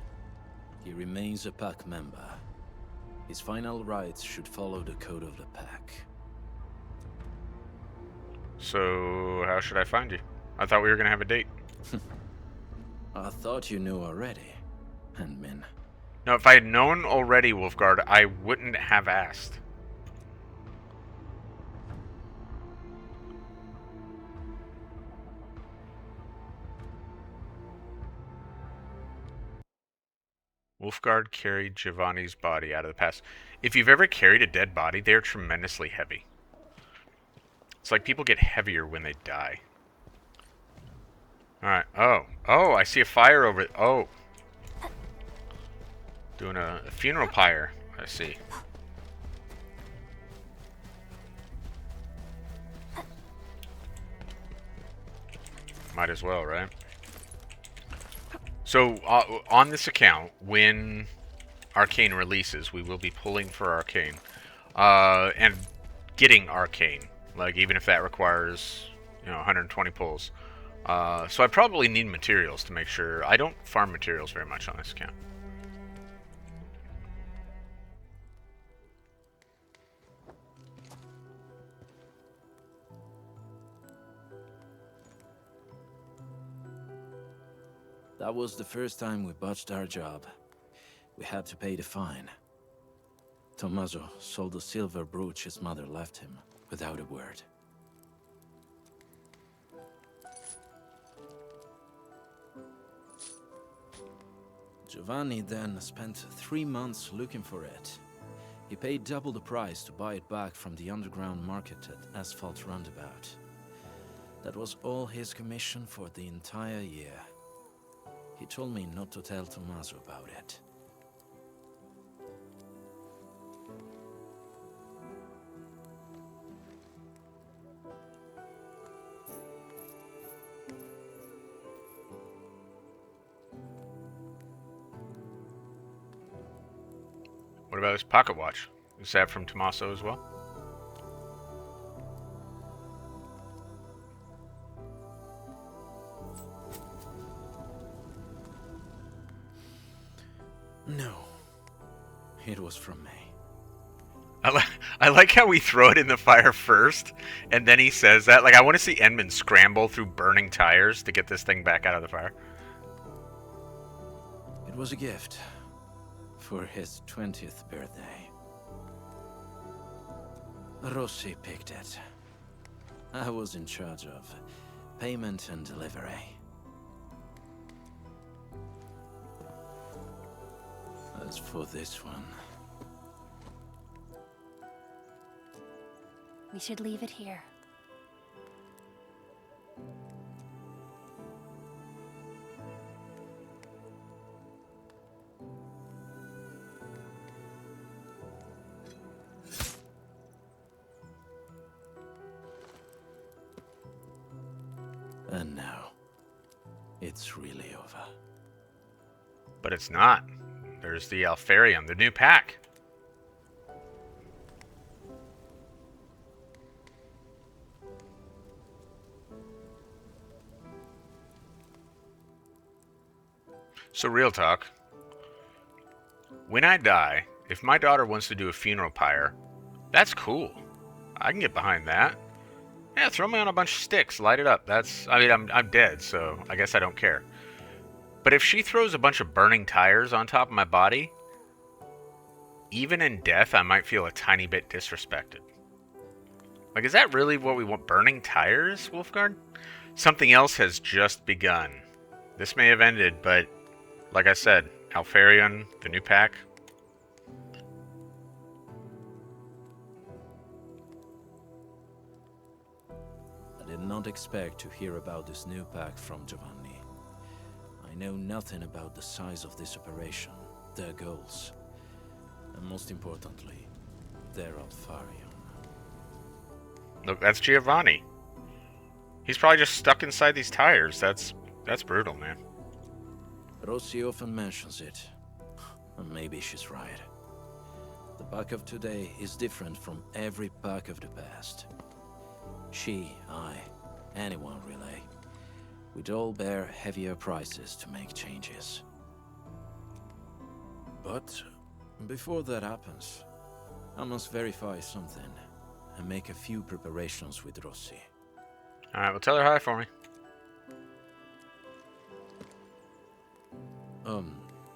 He remains a pack member. His final rites should follow the code of the pack. So, how should I find you? I thought we were going to have a date. I thought you knew already, Handmin. No, if I had known already, Wulfgard, I wouldn't have asked. Wulfgard carried Giovanni's body out of the pass. If you've ever carried a dead body, they're tremendously heavy. It's like people get heavier when they die. Alright. Oh, I see a fire over... Oh. Doing a funeral pyre. I see. Might as well, right? So, on this account, when Arcane releases, we will be pulling for Arcane. And getting Arcane. Like, even if that requires, 120 pulls. So I probably need materials to make sure. I don't farm materials very much on this account. That was the first time we botched our job. We had to pay the fine. Tommaso sold the silver brooch his mother left him, without a word. Giovanni then spent 3 months looking for it. He paid double the price to buy it back from the underground market at Asphalt Roundabout. That was all his commission for the entire year. He told me not to tell Tommaso about it. What about his pocket watch? Is that from Tommaso as well? No. It was from me. I like how we throw it in the fire first, and then he says that. Like, I want to see Edmund scramble through burning tires to get this thing back out of the fire. It was a gift for his 20th birthday. Rossi picked it. I was in charge of payment and delivery. As for this one... We should leave it here. And now, it's really over. But it's not. There's the Alfarium, the new pack. So real talk. When I die, if my daughter wants to do a funeral pyre, that's cool. I can get behind that. Yeah, throw me on a bunch of sticks, light it up. I'm dead, so I guess I don't care. But if she throws a bunch of burning tires on top of my body, even in death, I might feel a tiny bit disrespected. Like, is that really what we want? Burning tires, Wulfgard? Something else has just begun. This may have ended, but like I said, Alfarion, the new pack. I did not expect to hear about this new pack from Giovanni. I know nothing about the size of this operation, their goals, and most importantly, their Alfarion. Look, that's Giovanni. He's probably just stuck inside these tires. That's brutal, man. Rossi often mentions it, and maybe she's right. The The pack of today is different from every pack of the past. She, I, anyone really, we'd all bear heavier prices to make changes. But before that happens, I must verify something and make a few preparations with Rossi. Alright, well tell her hi for me.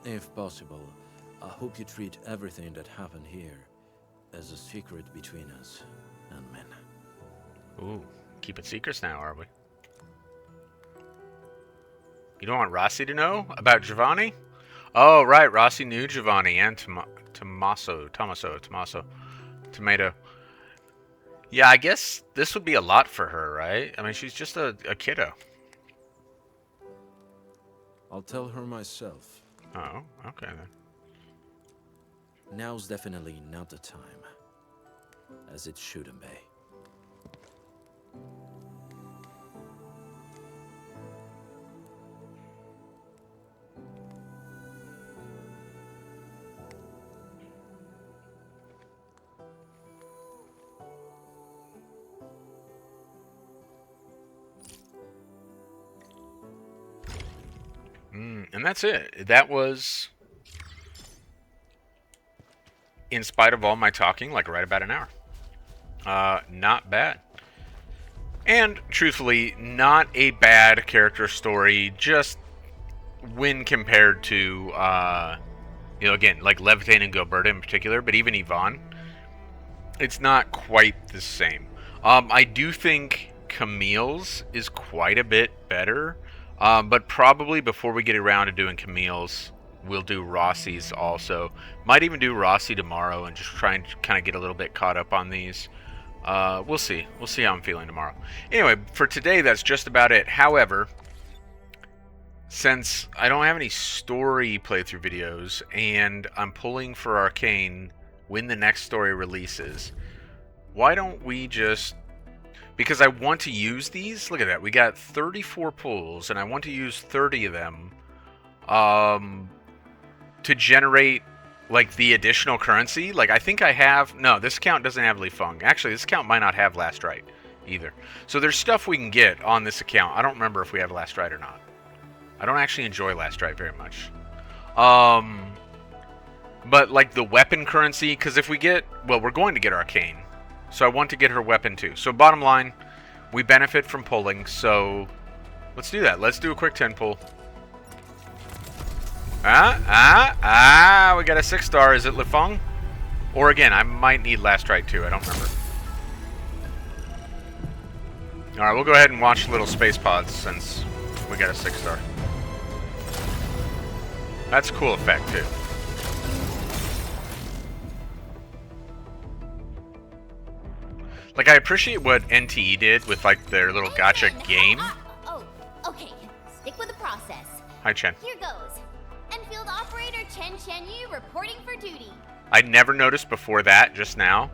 If possible, I hope you treat everything that happened here as a secret between us and men. Ooh, keeping secrets now, are we? You don't want Rossi to know about Giovanni? Oh, right, Rossi knew Giovanni and Tommaso. Tomato. Yeah, I guess this would be a lot for her, right? I mean, she's just a kiddo. I'll tell her myself. Oh, okay then. Now's definitely not the time, as it shouldn't be. And that's it. That was, in spite of all my talking, like right about an hour. Not bad. And, truthfully, not a bad character story, just when compared to, you know, again, like Levitain and Gilberta in particular, but even Yvonne, it's not quite the same. I do think Camille's is quite a bit better. But probably before we get around to doing Camille's, we'll do Rossi's also. Might even do Rossi tomorrow and just try and kind of get a little bit caught up on these. We'll see. We'll see how I'm feeling tomorrow. Anyway, for today, that's just about it. However, since I don't have any story playthrough videos, and I'm pulling for Arcane when the next story releases, why don't we just... Because I want to use these. Look at that. We got 34 pulls, and I want to use 30 of them to generate, like, the additional currency. Like, I think I have... No, this account doesn't have Li Feng. Actually, this account might not have Last Right either. So there's stuff we can get on this account. I don't remember if we have Last Right or not. I don't actually enjoy Last Right very much. But, like, the weapon currency... Because if we get... Well, we're going to get Arcane. So I want to get her weapon too. So bottom line, we benefit from pulling, so let's do that. Let's do a quick 10 pull. We got a 6-star. Is it Li Feng? Or again, I might need Last Right too. I don't remember. Alright, we'll go ahead and watch little space pods since we got a 6-star. That's a cool effect too. Like, I appreciate what NTE did with, like, their little gacha game. Oh, okay. Stick with the process. Hi, Chen. Here goes. Enfield operator Chen Yu reporting for duty. I never noticed before that, just now,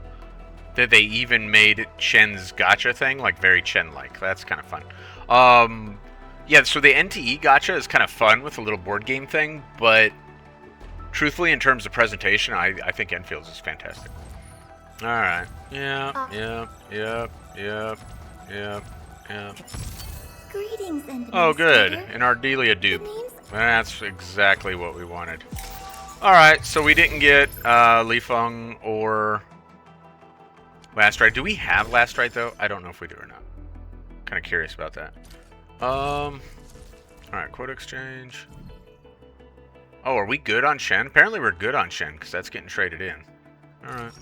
that they even made Chen's gacha thing, like, very Chen-like. That's kind of fun. Yeah, so the NTE gacha is kind of fun with a little board game thing, but truthfully, in terms of presentation, I think Enfield's is fantastic. Alright. Yeah. Greetings, and Oh, good. An Ardelia dupe. That's exactly what we wanted. Alright, so we didn't get Li Feng or Last Right. Do we have Last Right, though? I don't know if we do or not. Kind of curious about that. Alright, quote exchange. Oh, are we good on Shen? Apparently we're good on Shen, because that's getting traded in. Alright.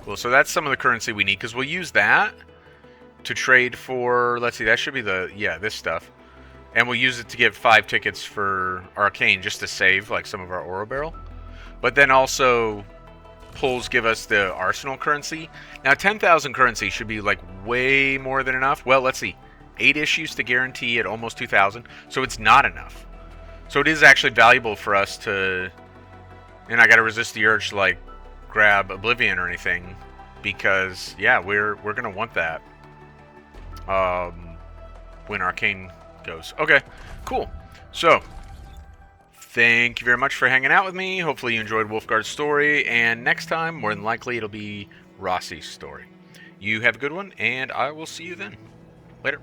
Cool, so that's some of the currency we need, because we'll use that to trade for, let's see, that should be the, yeah, this stuff. And we'll use it to get 5 tickets for Arcane, just to save, like, some of our Oro Barrel. But then also, pulls give us the Arsenal currency. Now, 10,000 currency should be, like, way more than enough. Well, let's see. 8 issues to guarantee at almost 2,000, so it's not enough. So it is actually valuable for us to, and I gotta resist the urge to, like, grab Oblivion or anything, because yeah, we're gonna want that when Arcane goes. Okay, cool. So Thank you very much for hanging out with me. Hopefully you enjoyed Wulfgard's story, and next time, more than likely, it'll be Rossi's story. You have a good one, and I will see you then. Later.